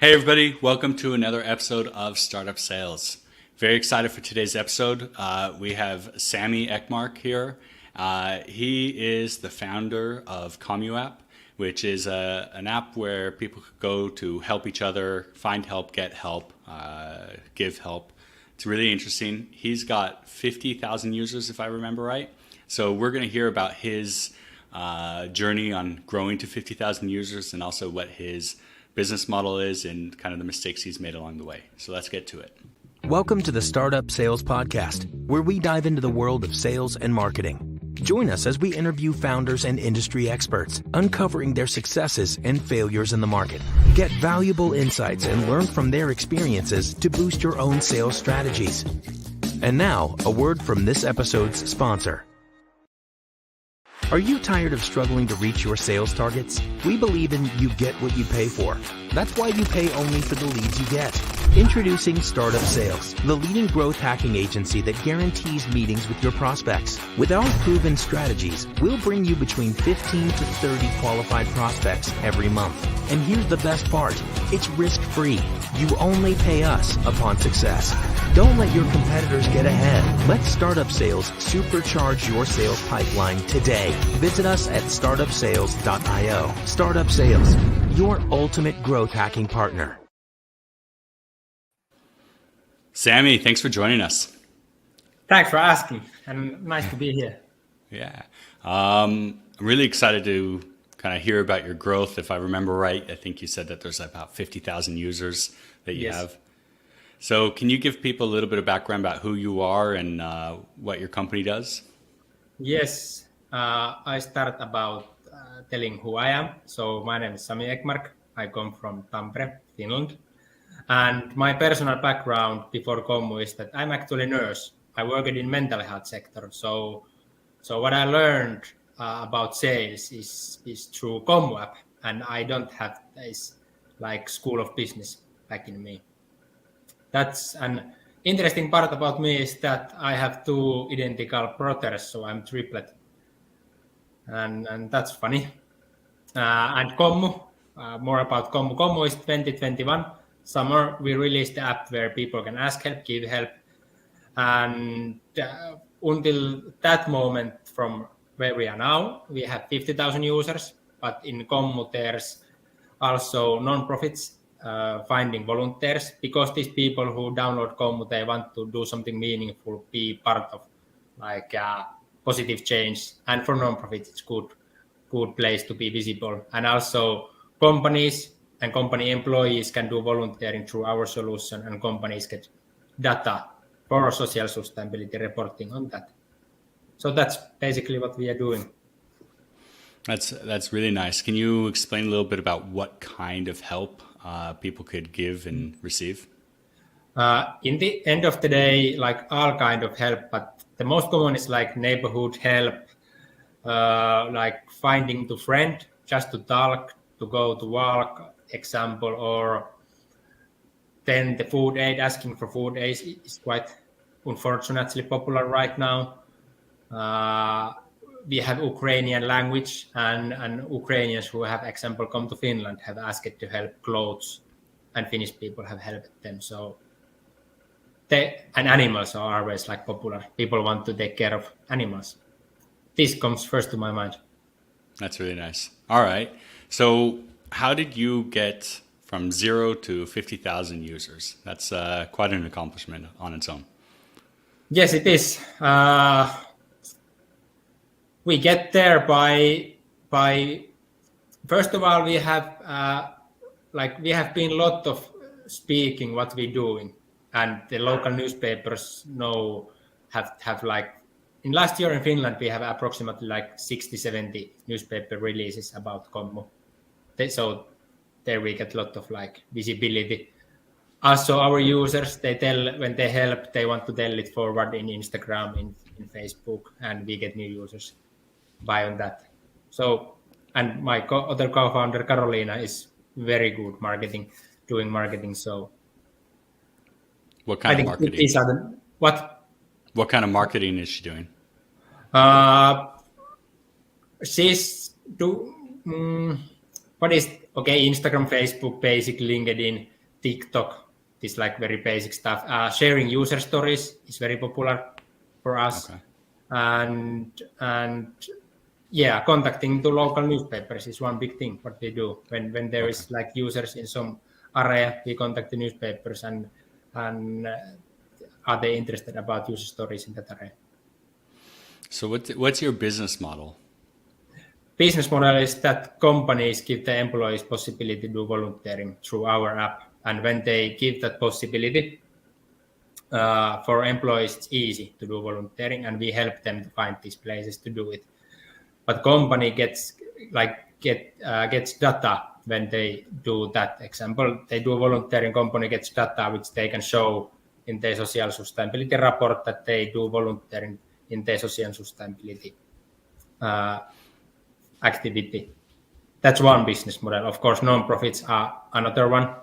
Hey everybody, welcome to another episode of Startup Sales. Very excited for today's episode. We have Sami Ekmark here. He is the founder of CommuApp, which is an app where people could go to help each other, find help, get help, give help. It's really interesting. He's got 50,000 users, if I remember right. So we're going to hear about his journey on growing to 50,000 users and also what his business model is and kind of the mistakes he's made along the way. So let's get to it. Welcome to the Startup Sales Podcast, where we dive into the world of sales and marketing. Join us as we interview founders and industry experts, uncovering their successes and failures in the market. Get valuable insights and learn from their experiences to boost your own sales strategies. And now, a word from this episode's sponsor. Are you tired of struggling to reach your sales targets? We believe in you get what you pay for. That's why you pay only for the leads you get. Introducing Startup Sales, the leading growth hacking agency that guarantees meetings with your prospects. With our proven strategies, we'll bring you between 15 to 30 qualified prospects every month. And here's the best part, it's risk-free. You only pay us upon success. Don't let your competitors get ahead. Let Startup Sales supercharge your sales pipeline today. Visit us at startupsales.io. Startup Sales, your ultimate growth hacking partner. Sami, thanks for joining us. Thanks for asking, and nice to be here. Yeah. I'm really excited to kind of hear about your growth. If I remember right, I think you said that there's about 50,000 users that you have. So can you give people a little bit of background about who you are and what your company does? Yes, I start about telling who I am. So my name is Sami Ekmark. I come from Tampere, Finland. And my personal background before Commu is that I'm actually a nurse. I worked in mental health sector. So what I learned about sales is through CommuApp. And I don't have this like school of business back in me. That's an interesting part about me is that I have two identical brothers, so I'm triplet. And that's funny. And Commu, more about Commu. Commu is 2021. Summer, we released the app where people can ask help, give help. And until that moment from where we are now, we have 50,000 users. But in Commu, there's also non-profits finding volunteers. Because these people who download Commu, they want to do something meaningful, be part of like positive change. And for non-profits, it's good place to be visible. And also companies and company employees can do volunteering through our solution, and companies get data for social sustainability reporting on that. So that's basically what we are doing. That's really nice. Can you explain a little bit about what kind of help people could give and receive? In the end of the day, like all kind of help, but the most common is like neighborhood help, like finding the friend just to talk, to go to walk, example, or then the food aid, asking for food aid is quite unfortunately popular right now. We have Ukrainian language and Ukrainians who have, example, come to Finland have asked to help clothes, and Finnish people have helped them. So and animals are always like popular. People want to take care of animals. This comes first to my mind. That's really nice. All right. So how did you get from 0 to 50,000 users? That's quite an accomplishment on its own. Yes, it is. We get there by first of all, we have been a lot of speaking what we're doing, and the local newspapers have like in last year in Finland we have approximately like 60-70 newspaper releases about Commu. So there we get a lot of like visibility. Also our users, they tell when they help, they want to tell it forward in Instagram, in Facebook, and we get new users by on that. So, and my other co-founder Carolina is very good doing marketing. So what kind of marketing? These are What kind of marketing is she doing? She's okay, Instagram, Facebook, basic, LinkedIn, TikTok, this like very basic stuff. Sharing user stories is very popular for us. Okay. And yeah, contacting to local newspapers is one big thing what we do. When there is like users in some area, we contact the newspapers and are they interested about user stories in that area. So what's your business model? Business model is that companies give the employees possibility to do volunteering through our app. And when they give that possibility, for employees, it's easy to do volunteering, and we help them to find these places to do it. But company gets data when they do that. Example, they do volunteering, company gets data which they can show in their social sustainability report that they do volunteering in their social sustainability activity. That's one business model. Of course, non-profits are another one,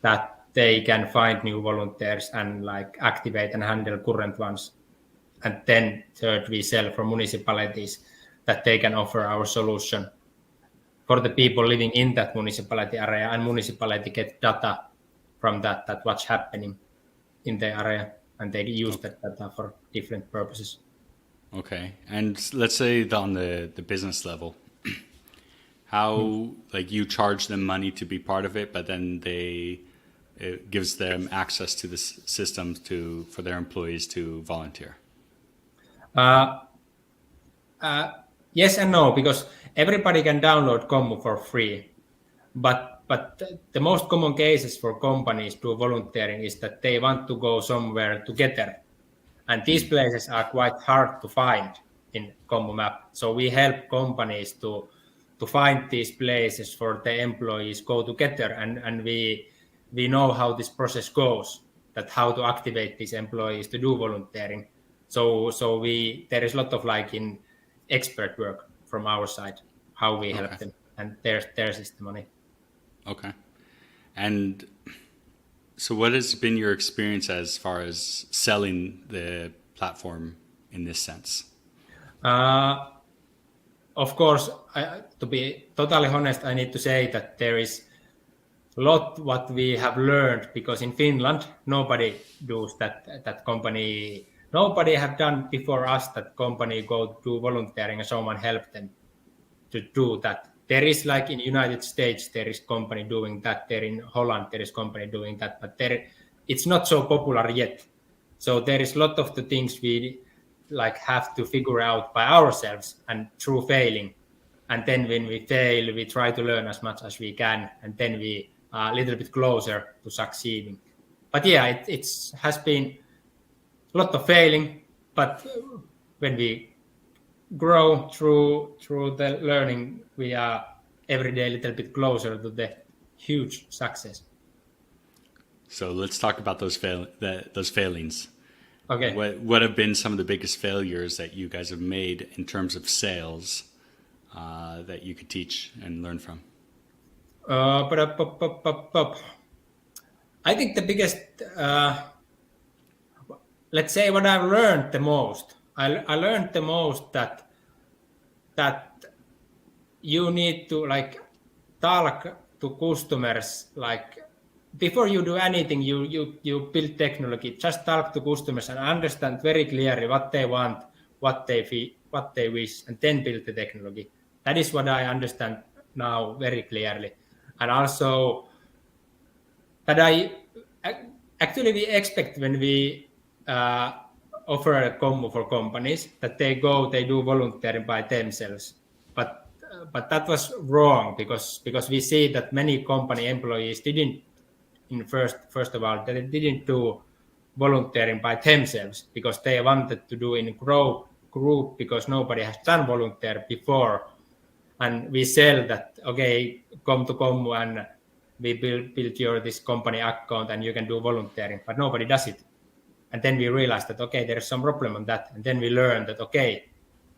that they can find new volunteers and like activate and handle current ones. And then third, we sell for municipalities that they can offer our solution for the people living in that municipality area, and municipality get data from that what's happening in the area, and they use that data for different purposes. Okay. And let's say on the business level, how like you charge them money to be part of it, but then it gives them access to the system for their employees to volunteer. Yes and no, because everybody can download Commu for free. But the most common cases for companies do volunteering is that they want to go somewhere together. And these places are quite hard to find in CommuApp. So we help companies to find these places for the employees go together, and we know how this process goes, that how to activate these employees to do volunteering. So there is a lot of like in expert work from our side, how we help them, and there's is the money. Okay. And so what has been your experience as far as selling the platform in this sense? Of course, to be totally honest, I need to say that there is a lot what we have learned, because in Finland, nobody does that company. Nobody have done before us that company go do volunteering and someone help them to do that. There is like in United States, there is company doing that. There in Holland, there is company doing that, but it's not so popular yet. So there is a lot of the things we like have to figure out by ourselves and through failing. And then when we fail, we try to learn as much as we can, and then we are a little bit closer to succeeding. But yeah, it has been a lot of failing, but when we grow through the learning, we are every day a little bit closer to the huge success. So let's talk about those failings. Okay. What have been some of the biggest failures that you guys have made in terms of sales that you could teach and learn from? I think the biggest, let's say what I've learned the most. I learned the most that you need to like talk to customers, like before you do anything, you build technology. Just talk to customers and understand very clearly what they want, what they wish, and then build the technology. That is what I understand now very clearly. And also that we expect when we offer a Commu for companies, that they do volunteering by themselves. But that was wrong, because we see that many company employees didn't, first of all, they didn't do volunteering by themselves, because they wanted to do in a group, because nobody has done volunteer before. And we sell that, okay, come to Commu and we build your this company account and you can do volunteering, but nobody does it. And then we realized that, okay, there's some problem on that. And then we learned that, okay,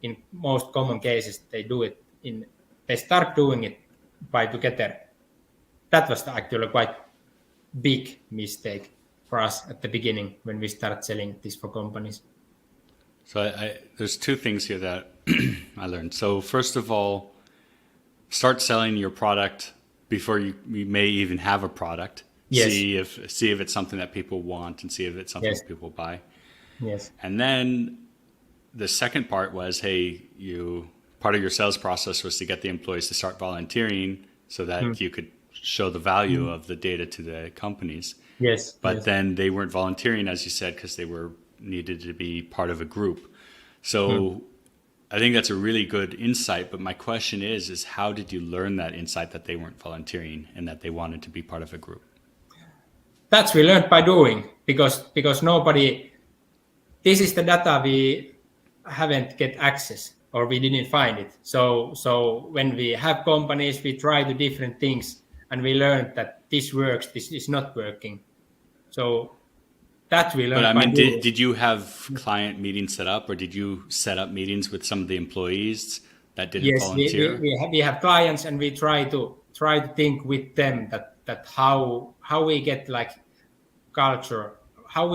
in most common cases, they start doing it by together. That was actually quite big mistake for us at the beginning when we started selling this for companies. So there's two things here that I learned. So first of all, start selling your product before you may even have a product. Yes. See if it's something that people want and see if it's something Yes. that people buy. Yes. And then the second part was, hey, part of your sales process was to get the employees to start volunteering so that you could show the value of the data to the companies. Yes. But yes. then they weren't volunteering, as you said, because they needed to be part of a group. So I think that's a really good insight. But my question is how did you learn that insight that they weren't volunteering and that they wanted to be part of a group? That's we learned by doing, because nobody. This is the data we haven't get access, or we didn't find it. So when we have companies, we try the different things, and we learned that this works, this is not working. So that we learned. But I by mean, doing. did you have client meetings set up, or did you set up meetings with some of the employees that didn't Yes, volunteer? we have clients, and we try to think with them that how we get like culture, how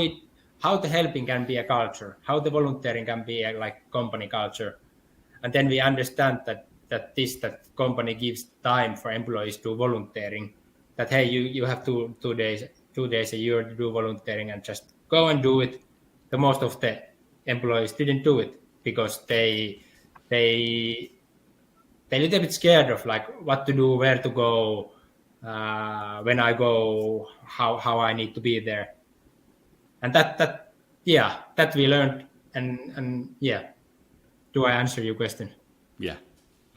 the helping can be a culture, how the volunteering can be a like company culture, and then we understand that company gives time for employees to volunteering. That hey, you have two days a year to do volunteering, and just go and do it. The most of the employees didn't do it because they they're a little bit scared of like what to do, where to go, when I go, how I need to be there, and that we learned, and yeah. Do I answer your question? Yeah.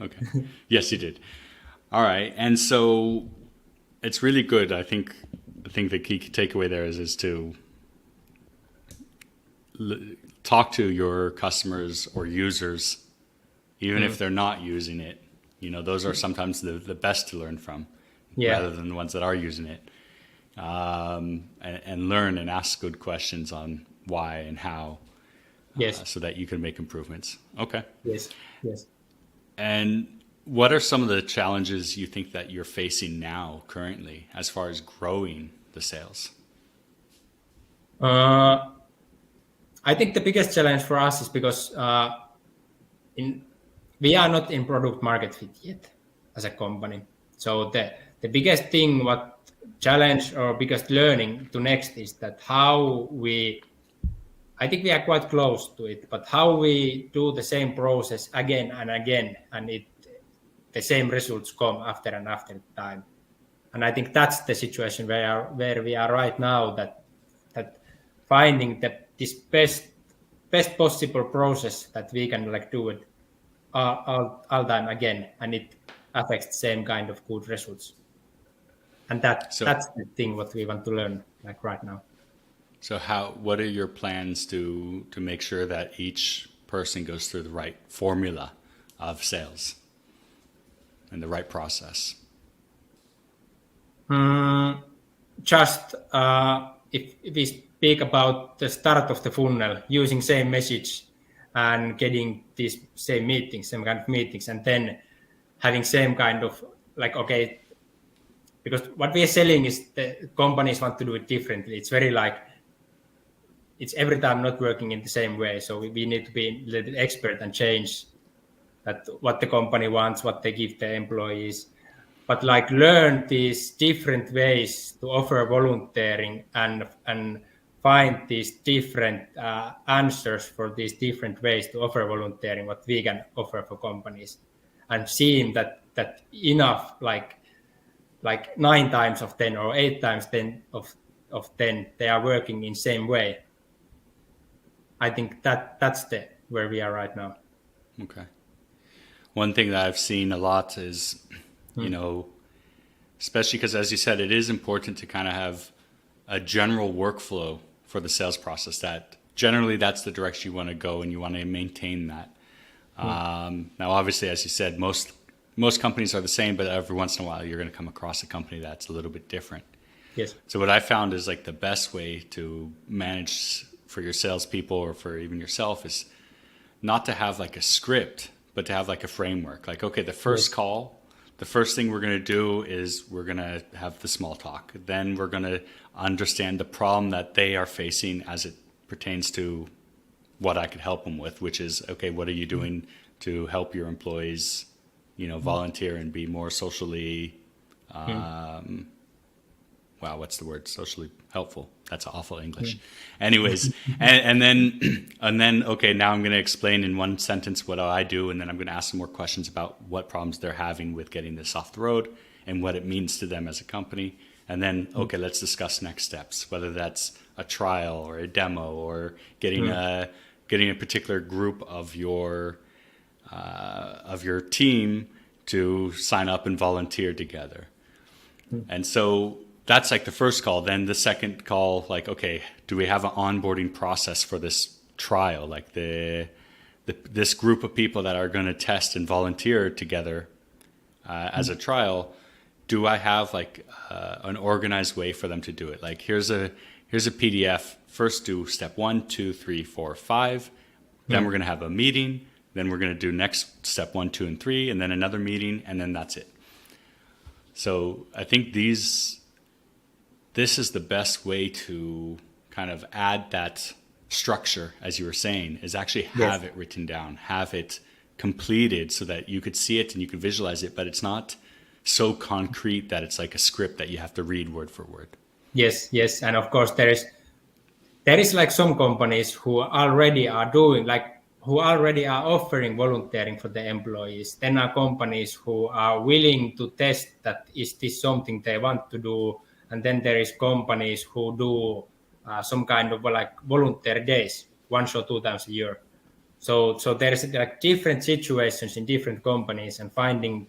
Okay. Yes, you did. All right. And so it's really good. I think the key takeaway there is to talk to your customers or users, even if they're not using it. Those are sometimes the best to learn from, rather than the ones that are using it, and learn and ask good questions on why and how, so that you can make improvements. Okay. Yes. And what are some of the challenges you think that you're facing now currently as far as growing the sales? I think the biggest challenge for us is because we are not in product market fit yet as a company. So the biggest thing, what challenge or biggest learning to next is that I think we are quite close to it, but how we do the same process again and again, and the same results come after and after time. And I think that's the situation where we are right now, that finding this best possible process that we can like do it all time again, and it affects the same kind of good results. And that's the thing what we want to learn like right now. So what are your plans to make sure that each person goes through the right formula of sales and the right process? Just if we speak about the start of the funnel, using same message and getting these same kind of meetings, and then having same kind of like, okay, because what we are selling is the companies want to do it differently. It's very like, it's every time not working in the same way. So we need to be a little bit expert and change that what the company wants, what they give the employees, but like learn these different ways to offer volunteering and find these different answers for these different ways to offer volunteering, what we can offer for companies, and seeing that enough like 9 times of 10 or 8 times 10 of 10 they are working in same way. I think that's where we are right now. Okay. One thing that I've seen a lot is, especially because, as you said, it is important to kind of have a general workflow for the sales process, that generally that's the direction you want to go and you want to maintain that. Now, obviously, as you said, most companies are the same, but every once in a while you're going to come across a company that's a little bit different. Yes. So what I found is like the best way to manage for your salespeople or for even yourself is not to have like a script, but to have like a framework. Like, okay, the first call, the first thing we're going to do is we're going to have the small talk. Then we're going to understand the problem that they are facing as it pertains to what I could help them with, which is, okay, what are you doing to help your employees, volunteer and be more socially Wow, what's the word? Socially helpful. That's awful English. Anyways, and then okay, now I'm going to explain in one sentence what I do, and then I'm going to ask some more questions about what problems they're having with getting this off the road and what it means to them as a company. And then, okay, let's discuss next steps, whether that's a trial or a demo or getting a particular group of your team to sign up and volunteer together. And so that's like the first call. Then the second call, like, okay, do we have an onboarding process for this trial? Like this group of people that are going to test and volunteer together as a trial. Do I have like an organized way for them to do it? Like here's a PDF. First do step 1, 2, 3, 4, 5. Then we're going to have a meeting. Then we're going to do next step 1, 2, and 3, and then another meeting, and then that's it. So I think this is the best way to kind of add that structure, as you were saying, is actually have it written down, have it completed so that you could see it and you could visualize it, but it's not so concrete that it's like a script that you have to read word for word. Yes, and of course there is like some companies who already are offering volunteering for the employees. Then are companies who are willing to test that is this something they want to do. And then there is companies who do some kind of like volunteer days, once or 2 times a year. So there's like different situations in different companies, and finding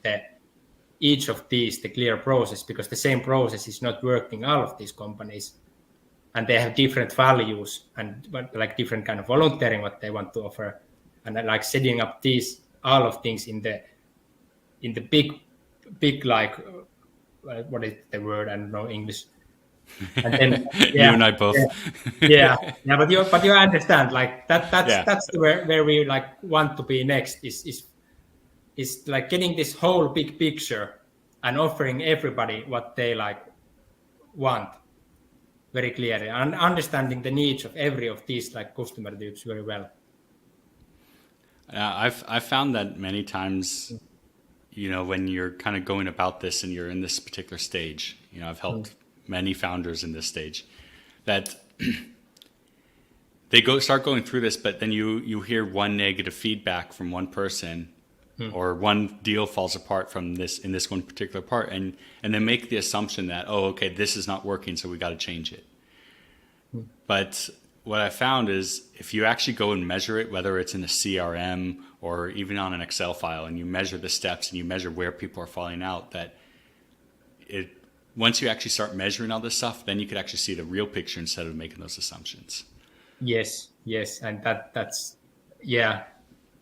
each of these the clear process, because the same process is not working all of these companies, and they have different values and like different kind of volunteering what they want to offer, and like setting up all of things in the big like what is the word? I don't know English. And then you and I both. But you understand, like that's where we like want to be next is like getting this whole big picture and offering everybody what they like want very clearly, and understanding the needs of every of these like customer groups very well. I've found that many times, you know, when you're kind of going about this and you're in this particular stage, you know, I've helped many founders in this stage, that they start going through this, but then you hear one negative feedback from one person, or one deal falls apart from this in this one particular part, and then make the assumption that, oh, okay, this is not working, so we got to change it. But what I found is if you actually go and measure it, whether it's in a CRM or even on an Excel file, and you measure the steps and you measure where people are falling out, that once you actually start measuring all this stuff, then you could actually see the real picture instead of making those assumptions. Yes, and that's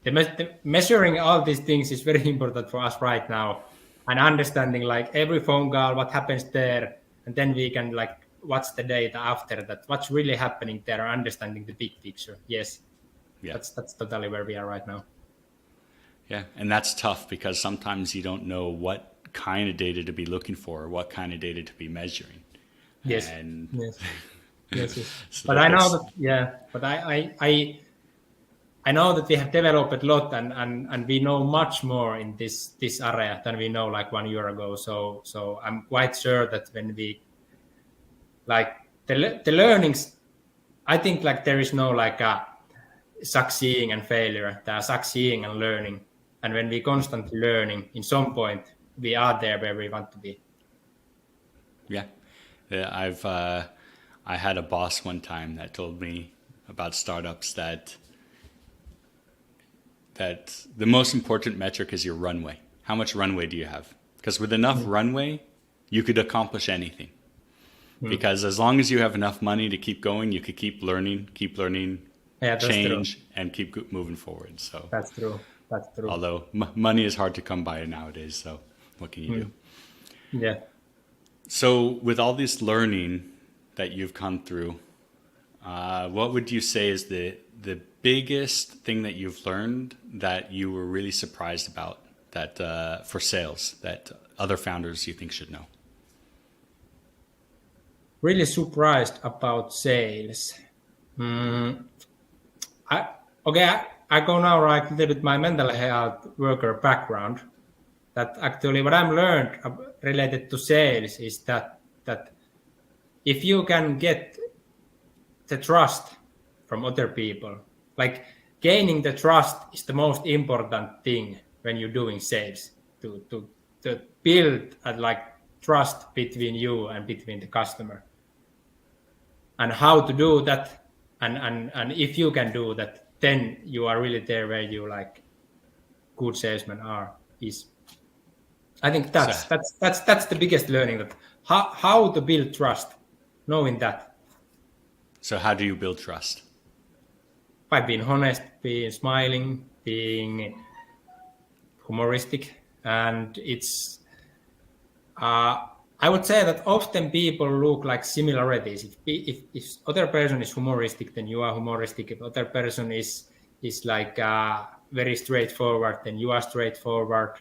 The measuring all these things is very important for us right now, and understanding like every phone call, what happens there, and then we can like watch the data after that, what's really happening there, understanding the big picture. Yes, that's totally where we are right now. Yeah, and that's tough because sometimes you don't know what kind of data to be looking for or what kind of data to be measuring. Yes, and yes. So but I know that, but I know that we have developed a lot, and we know much more in this area than we know like 1 year ago. So I'm quite sure that when we like the learnings, I think like there is no like a succeeding and failure. There are succeeding and learning, and when we constantly learning, in some point we are there where we want to be. Yeah, I had a boss one time that told me about startups that the most important metric is your runway. How much runway do you have? Because with enough runway, you could accomplish anything. Because as long as you have enough money to keep going, you could keep learning, change, and keep moving forward. So that's true. Although money is hard to come by nowadays, so what can you do? Yeah. So with all this learning that you've come through, what would you say is the biggest thing that you've learned that you were really surprised about that for sales that other founders you think should know? Really surprised about sales. I go now like a little bit my mental health worker background. that actually what I'm learned related to sales is that if you can get the trust from other people, like gaining the trust is the most important thing when you're doing sales, to build a like trust between you and between the customer, and how to do that, and if you can do that, then you are really there where you like good salesmen are. Is I think that's So, that's the biggest learning, that how to build trust, knowing that so how do you build trust? by being honest, being smiling, being humoristic, and it's I would say that often people look like similarities. If other person is humoristic, then you are humoristic. If other person is like very straightforward, then you are straightforward.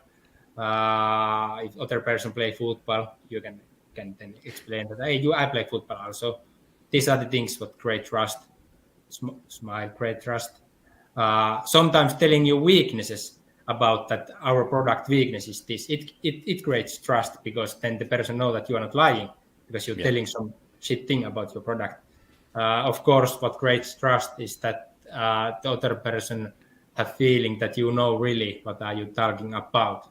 If other person play football, you can then explain that, hey, I play football also. These are the things what create trust. Smile, create trust. Sometimes telling you weaknesses about that our product weakness is this. It creates trust, because then the person know that you are not lying, because you're telling some shit thing about your product. Of course, what creates trust is that the other person have feeling that you know really what are you talking about.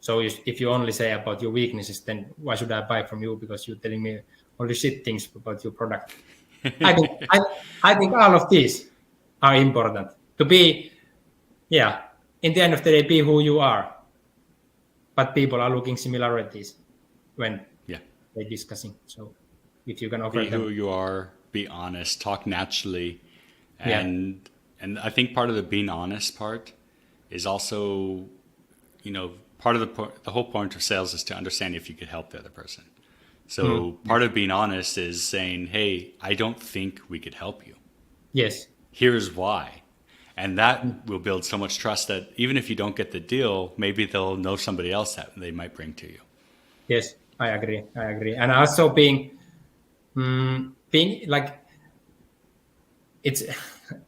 So if you only say about your weaknesses, then why should I buy from you? Because you're telling me only shit things about your product. I think all of these are important to be, in the end of the day, be who you are. But people are looking similarities when Yeah. they're discussing. So if you can offer Be them, who you are, be honest, talk naturally. And I think part of the being honest part is also, part of the whole point of sales is to understand if you could help the other person. So part of being honest is saying, hey, I don't think we could help you. yes, Here's why. And that will build so much trust that even if you don't get the deal, maybe they'll know somebody else that they might bring to you. yes, I agree, and also being like, it's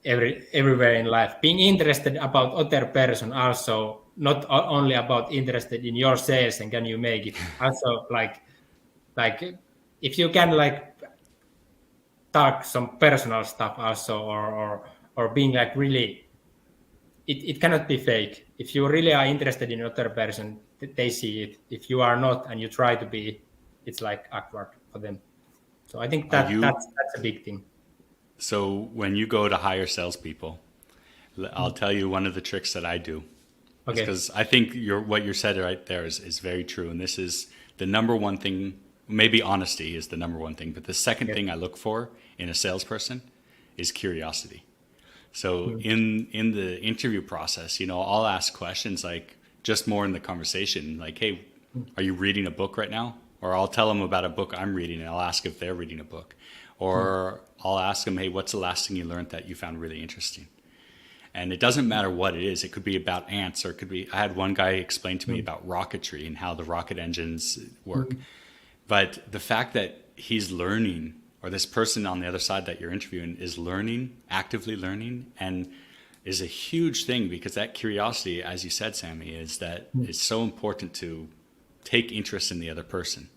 everywhere in life, being interested about other person, also not only about interested in your sales and can you make it, also like if you can like talk some personal stuff also, or being like really, it cannot be fake. If you really are interested in other person, they see it. If you are not and you try to be, it's like awkward for them. So I think Are that you that's a big thing. so when you go to hire salespeople, I'll tell you one of the tricks that I do. Okay. Because I think what you said right there is very true. And this is the number one thing. Maybe honesty is the number one thing. But the second thing I look for in a salesperson is curiosity. So in the interview process, I'll ask questions like just more in the conversation, like, hey, are you reading a book right now? Or I'll tell them about a book I'm reading and I'll ask if they're reading a book. Or I'll ask them, hey, what's the last thing you learned that you found really interesting? And it doesn't matter what it is. It could be about ants, or it could be, I had one guy explain to me about rocketry and how the rocket engines work. But the fact that he's learning, or this person on the other side that you're interviewing is learning, actively learning, and is a huge thing, because that curiosity, as you said, Sami, is that it's so important to take interest in the other person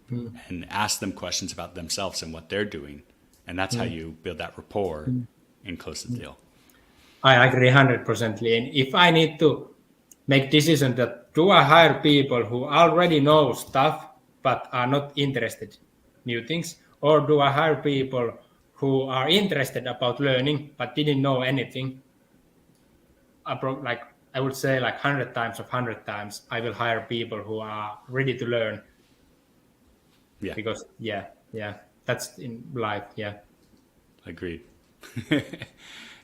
and ask them questions about themselves and what they're doing. And that's how you build that rapport and close the deal. I agree 100%. And if I need to make decision that do I hire people who already know stuff but are not interested new things, or do I hire people who are interested about learning but didn't know anything? I would say like 100 times of 100 times, I will hire people who are ready to learn. Yeah. Because that's in life. Yeah. Agreed.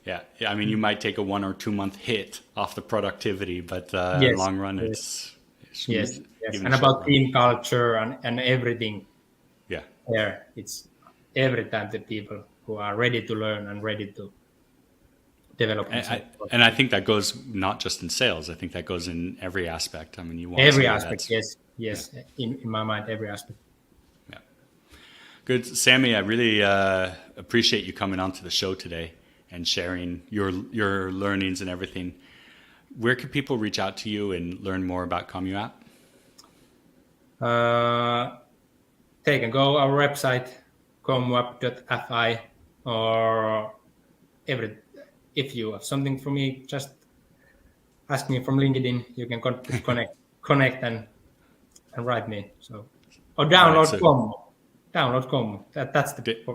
Yeah. I mean, you might take a 1 or 2 month hit off the productivity, but Yes. long run, Yes. it's Yes. even And a short about run. team culture and everything Yeah. there. It's every time the people who are ready to learn and ready to develop themselves. And I think that goes not just in sales. I think that goes in every aspect. I mean, you want Every somebody aspect, that's yes. In my mind, every aspect. yeah. Good, Sami. I really appreciate you coming onto the show today and sharing your learnings and everything. Where can people reach out to you and learn more about CommuApp? They can go our website, CommuApp.fi, or if you have something for me, just ask me from LinkedIn. You can connect and write me. So, or download Commu. Download Commu. That's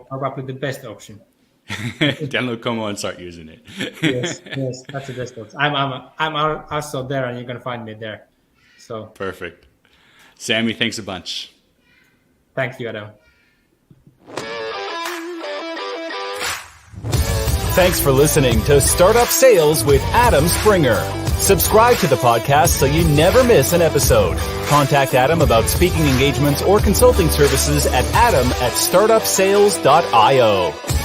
probably the best option. Download Como and start using it. yes, that's the best option. I'm also there, and you can find me there. So perfect. Sami, thanks a bunch. Thank you, Adam. Thanks for listening to Startup Sales with Adam Springer. Subscribe to the podcast so you never miss an episode. Contact Adam about speaking engagements or consulting services at adam@startupsales.io.